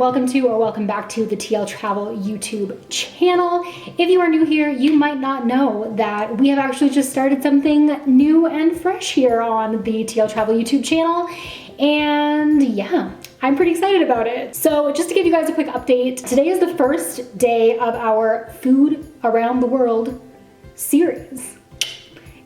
welcome to or welcome back to the TL Travel YouTube channel. If you are new here, you might not know that we have actually just started something new and fresh here on the TL Travel YouTube channel. And yeah, I'm pretty excited about it. So just to give you guys a quick update, today is the first day of our Food Around the World series.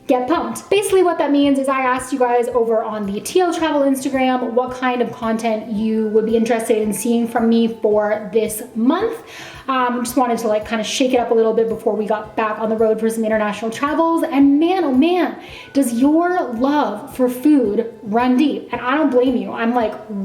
Get pumped. Basically what that means is I asked you guys over on the TL Travel Instagram what kind of content you would be interested in seeing from me for this month. Just wanted to kind of shake it up a little bit before we got back on the road for some international travels. And man, oh man, does your love for food run deep. And I don't blame you. I'm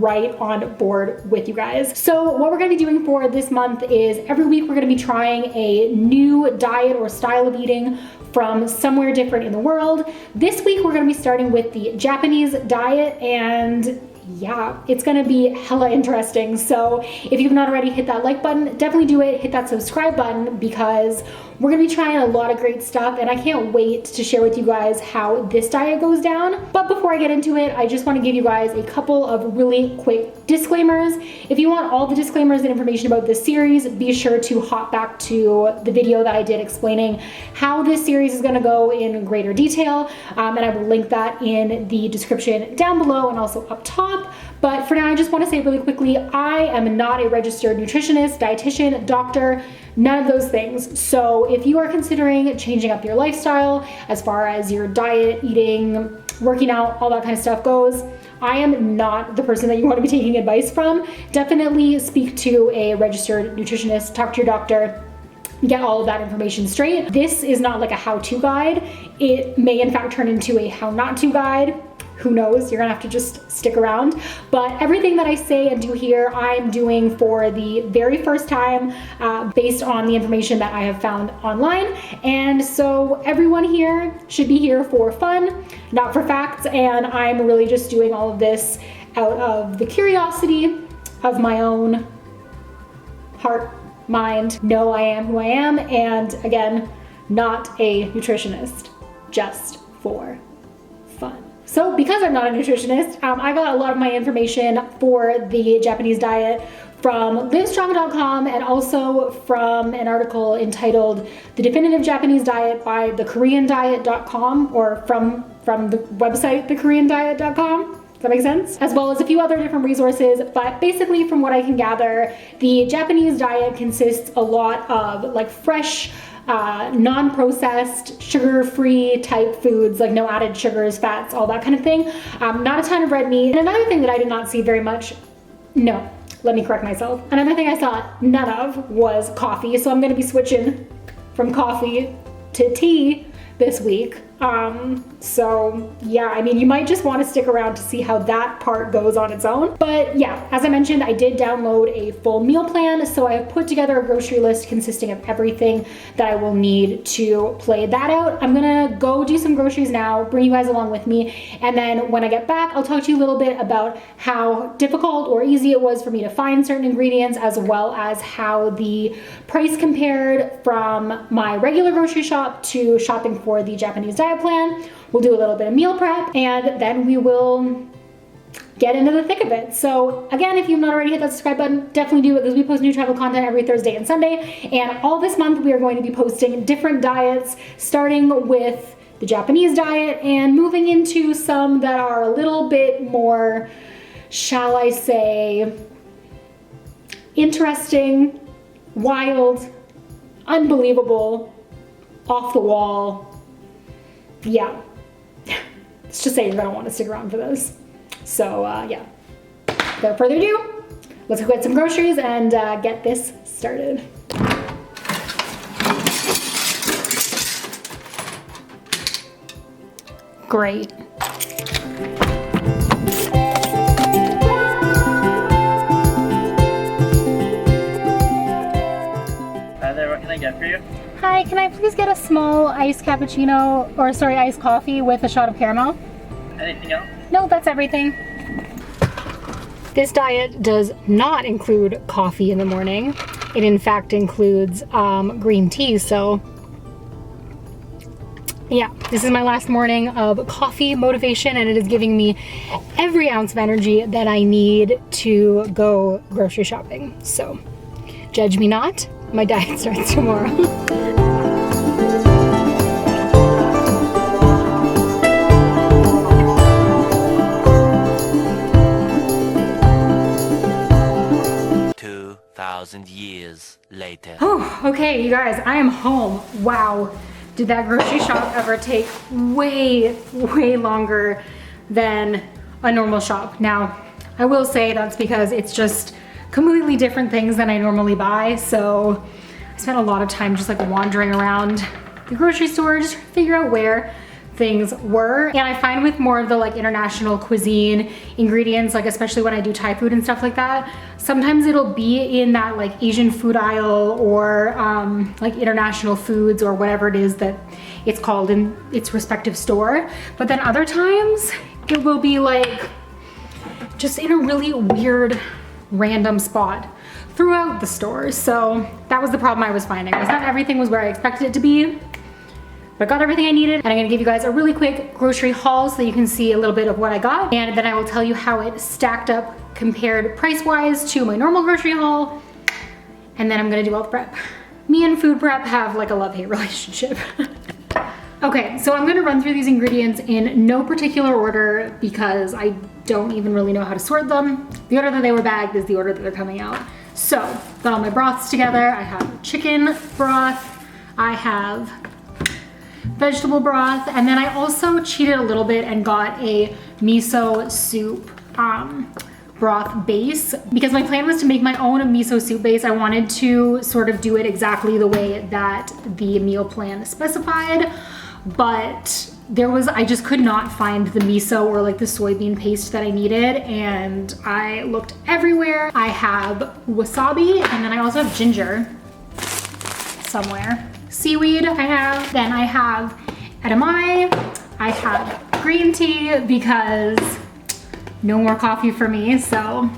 right on board with you guys. So what we're gonna be doing for this month is every week we're gonna be trying a new diet or style of eating from somewhere different in the world. This week we're gonna be starting with the Japanese diet, and yeah, it's gonna be hella interesting. So if you've not already hit that like button, definitely do it. Hit that subscribe button because we're gonna be trying a lot of great stuff and I can't wait to share with you guys how this diet goes down. But before I get into it, I just wanna give you guys a couple of really quick disclaimers. If you want all the disclaimers and information about this series, be sure to hop back to the video that I did explaining how this series is gonna go in greater detail. And I will link that in the description down below and also up top. But for now, I just wanna say really quickly, I am not a registered nutritionist, dietitian, doctor, none of those things. So if you are considering changing up your lifestyle as far as your diet, eating, working out, all that kind of stuff goes, I am not the person that you want to be taking advice from. Definitely speak to a registered nutritionist, talk to your doctor, get all of that information straight. This is not like a how-to guide. It may in fact turn into a how not to guide. Who knows, you're gonna have to just stick around. But everything that I say and do here, I'm doing for the very first time based on the information that I have found online. And so everyone here should be here for fun, not for facts. And I'm really just doing all of this out of the curiosity of my own heart, mind. Know I am who I am. And again, not a nutritionist, just for fun. So because I'm not a nutritionist, I got a lot of my information for the Japanese diet from livestrong.com and also from an article entitled The Definitive Japanese Diet by thekoreandiet.com, or from the website thekoreandiet.com. Does that make sense? As well as a few other different resources. But basically from what I can gather, the Japanese diet consists a lot of fresh, non-processed, sugar-free type foods, no added sugars, fats, all that kind of thing. Not a ton of red meat. And another thing that I did not see very much, no, let me correct myself. Another thing I saw none of was coffee. So I'm gonna be switching from coffee to tea this week. So yeah, I mean, you might just want to stick around to see how that part goes on its own. But yeah, as I mentioned, I did download a full meal plan. So I have put together a grocery list consisting of everything that I will need to play that out. I'm gonna go do some groceries now, bring you guys along with me. And then when I get back, I'll talk to you a little bit about how difficult or easy it was for me to find certain ingredients, as well as how the price compared from my regular grocery shop to shopping for the Japanese diet plan. We'll do a little bit of meal prep and then we will get into the thick of it. So again, if you've not already hit that subscribe button, definitely do it because we post new travel content every Thursday and Sunday. And all this month we are going to be posting different diets, starting with the Japanese diet and moving into some that are a little bit more, shall I say, interesting, wild, unbelievable, off the wall. Yeah, let's just say you're gonna want to stick around for those. So yeah, without further ado, let's go get some groceries and get this started. Great. Hi there, what can I get for you? Hi, can I please get a small iced cappuccino, or sorry, iced coffee with a shot of caramel? Anything else? No, that's everything. This diet does not include coffee in the morning. It in fact includes green tea, so Yeah, this is my last morning of coffee motivation, and it is giving me every ounce of energy that I need to go grocery shopping. So, judge me not, my diet starts tomorrow. 2,000 years later. Oh, okay, you guys, I am home. Wow. Did that grocery shop ever take way longer than a normal shop? Now, I will say that's because it's just completely different things than I normally buy. So I spent a lot of time just like wandering around the grocery store, just trying to figure out where things were. And I find with more of the like international cuisine ingredients, like especially when I do Thai food and stuff like that, sometimes it'll be in that like Asian food aisle or like international foods or whatever it is that it's called in its respective store. But then other times it will be like just in a really weird random spot throughout the store. So that was the problem I was finding, was not everything was where I expected it to be. But I got everything I needed, and I'm gonna give you guys a really quick grocery haul so you can see a little bit of what I got, and then I will tell you how it stacked up compared price-wise to my normal grocery haul, and then I'm gonna do all the prep. Me and food prep have like a love-hate relationship. Okay, so I'm gonna run through these ingredients in no particular order because I don't even really know how to sort them. The order that they were bagged is the order that they're coming out. So, got all my broths together. I have chicken broth, I have vegetable broth, and then I also cheated a little bit and got a miso soup broth base because my plan was to make my own miso soup base. I wanted to sort of do it exactly the way that the meal plan specified, but I just could not find the miso or like the soybean paste that I needed, and I looked everywhere. I have wasabi, and then I also have ginger somewhere. Seaweed I have, then I have edamame, I have green tea because no more coffee for me, so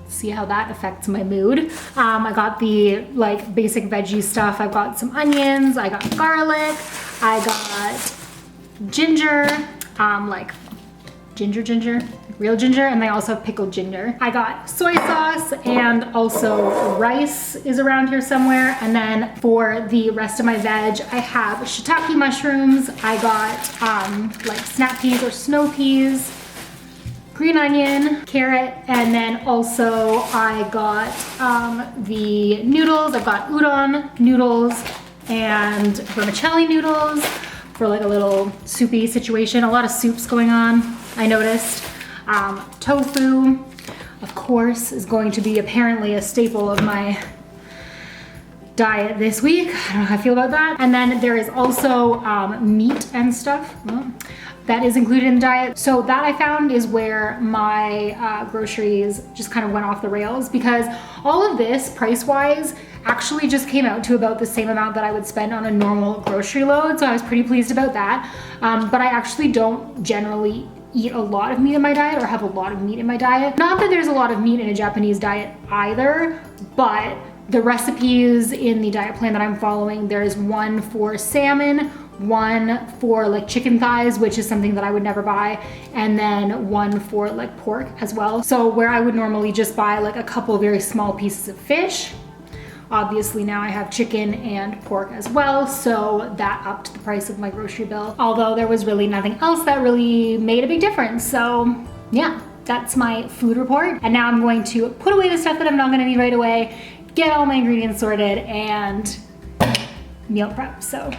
see how that affects my mood. I got the like basic veggie stuff. I've got some onions, I got garlic, I got ginger, like ginger, real ginger, and I also have pickled ginger. I got soy sauce, and also rice is around here somewhere. And then for the rest of my veg, I have shiitake mushrooms. I got like snap peas or snow peas, green onion, carrot, and then also I got the noodles. I've got udon noodles and vermicelli noodles for like a little soupy situation. A lot of soups going on, I noticed. Tofu, of course, is going to be apparently a staple of my diet this week. I don't know how I feel about that. And then there is also meat and stuff that is included in the diet. So that I found is where my groceries just kind of went off the rails, because all of this price-wise actually just came out to about the same amount that I would spend on a normal grocery load. So I was pretty pleased about that. But I actually don't generally eat a lot of meat in my diet or have a lot of meat in my diet. Not that there's a lot of meat in a Japanese diet either, but the recipes in the diet plan that I'm following, there's one for salmon, one for like chicken thighs, which is something that I would never buy, and then one for like pork as well. So where I would normally just buy like a couple very small pieces of fish, obviously now I have chicken and pork as well, so that upped the price of my grocery bill. Although there was really nothing else that really made a big difference. So yeah, that's my food report. And now I'm going to put away the stuff that I'm not gonna need right away, get all my ingredients sorted, and meal prep. So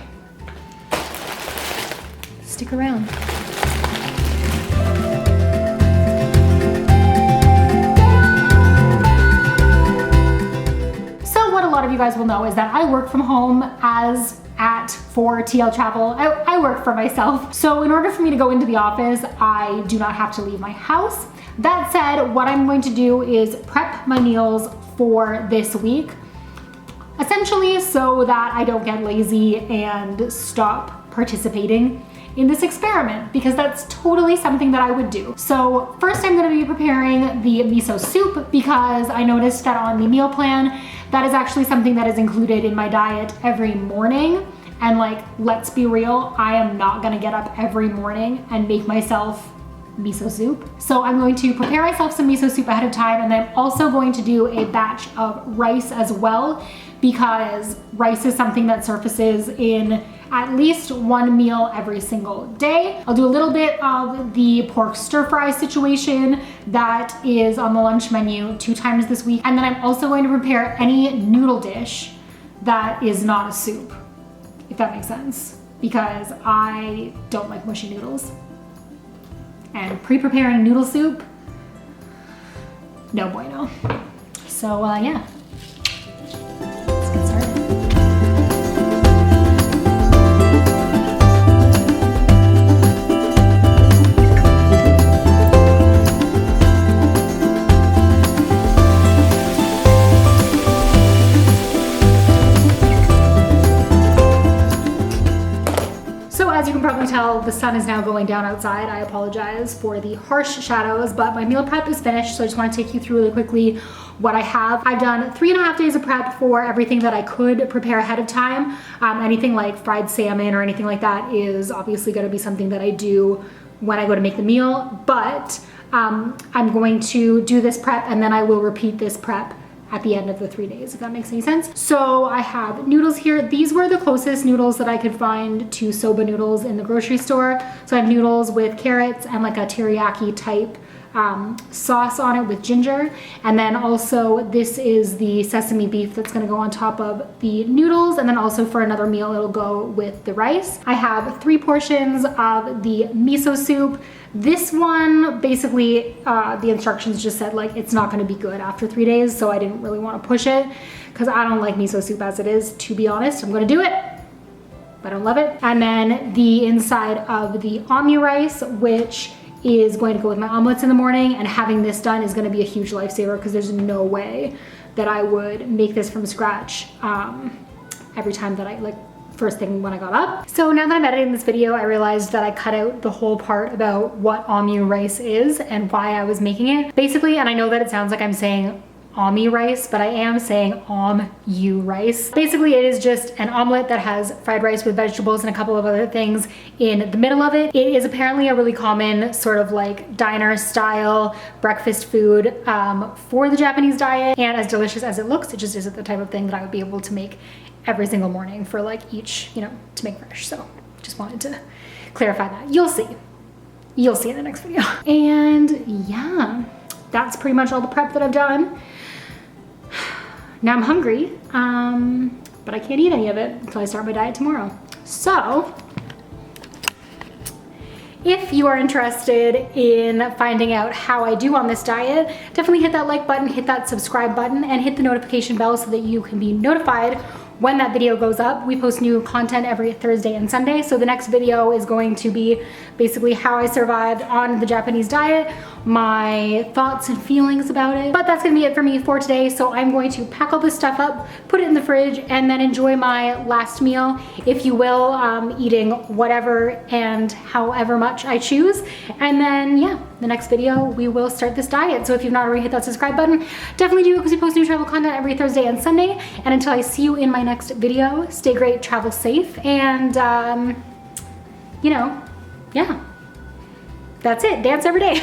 stick around. What a lot of you guys will know is that I work from home for TL Travel. I work for myself. So in order for me to go into the office, I do not have to leave my house. That said, what I'm going to do is prep my meals for this week, essentially so that I don't get lazy and stop participating in this experiment, because that's totally something that I would do. So first I'm gonna be preparing the miso soup, because I noticed that on the meal plan, that is actually something that is included in my diet every morning. And like, let's be real, I am not gonna get up every morning and make myself miso soup. So I'm going to prepare myself some miso soup ahead of time, and then I'm also going to do a batch of rice as well, because rice is something that surfaces in at least one meal every single day. I'll do a little bit of the pork stir fry situation that is on the lunch menu 2 times this week. And then I'm also going to prepare any noodle dish that is not a soup, if that makes sense, because I don't like mushy noodles. And pre-preparing noodle soup, no bueno. So yeah. Let's get started. As you can probably tell, the sun is now going down outside. I apologize for the harsh shadows, but my meal prep is finished, so I just want to take you through really quickly what I have. I've done 3.5 days of prep for everything that I could prepare ahead of time. Anything like fried salmon or anything like that is obviously going to be something that I do when I go to make the meal, but I'm going to do this prep and then I will repeat this prep at the end of the 3 days, if that makes any sense. So I have noodles here. These were the closest noodles that I could find to soba noodles in the grocery store. So I have noodles with carrots and like a teriyaki type sauce on it with ginger. And then also this is the sesame beef that's gonna go on top of the noodles. And then also for another meal, it'll go with the rice. I have 3 portions of the miso soup. This one, basically, the instructions just said like, it's not gonna be good after 3 days. So I didn't really wanna push it because I don't like miso soup as it is, to be honest. I'm gonna do it, but I don't love it. And then the inside of the Omurice, which is going to go with my omelets in the morning, and having this done is gonna be a huge lifesaver because there's no way that I would make this from scratch every time that I first thing when I got up. So now that I'm editing this video, I realized that I cut out the whole part about what Omurice is and why I was making it. Basically, and I know that it sounds like I'm saying Omurice, but I am saying Omurice. Basically, it is just an omelet that has fried rice with vegetables and a couple of other things in the middle of it. It is apparently a really common sort of like diner style breakfast food for the Japanese diet, and as delicious as it looks, it just isn't the type of thing that I would be able to make every single morning for like each, you know, to make fresh. So just wanted to clarify that. You'll see in the next video. And yeah, that's pretty much all the prep that I've done. Now I'm hungry, but I can't eat any of it until I start my diet tomorrow. So if you are interested in finding out how I do on this diet, definitely hit that like button, hit that subscribe button, and hit the notification bell so that you can be notified when that video goes up. We post new content every Thursday and Sunday. So the next video is going to be basically how I survived on the Japanese diet, my thoughts and feelings about it. But that's gonna be it for me for today. So I'm going to pack all this stuff up, put it in the fridge, and then enjoy my last meal, if you will, eating whatever and however much I choose. And then yeah, the next video, we will start this diet. So if you've not already hit that subscribe button, definitely do it because we post new travel content every Thursday and Sunday. And until I see you in my next video, stay great, travel safe, and you know, yeah, that's it. Dance every day.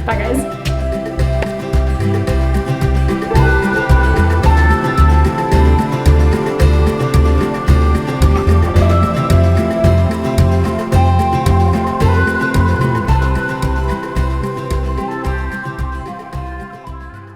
Bye guys.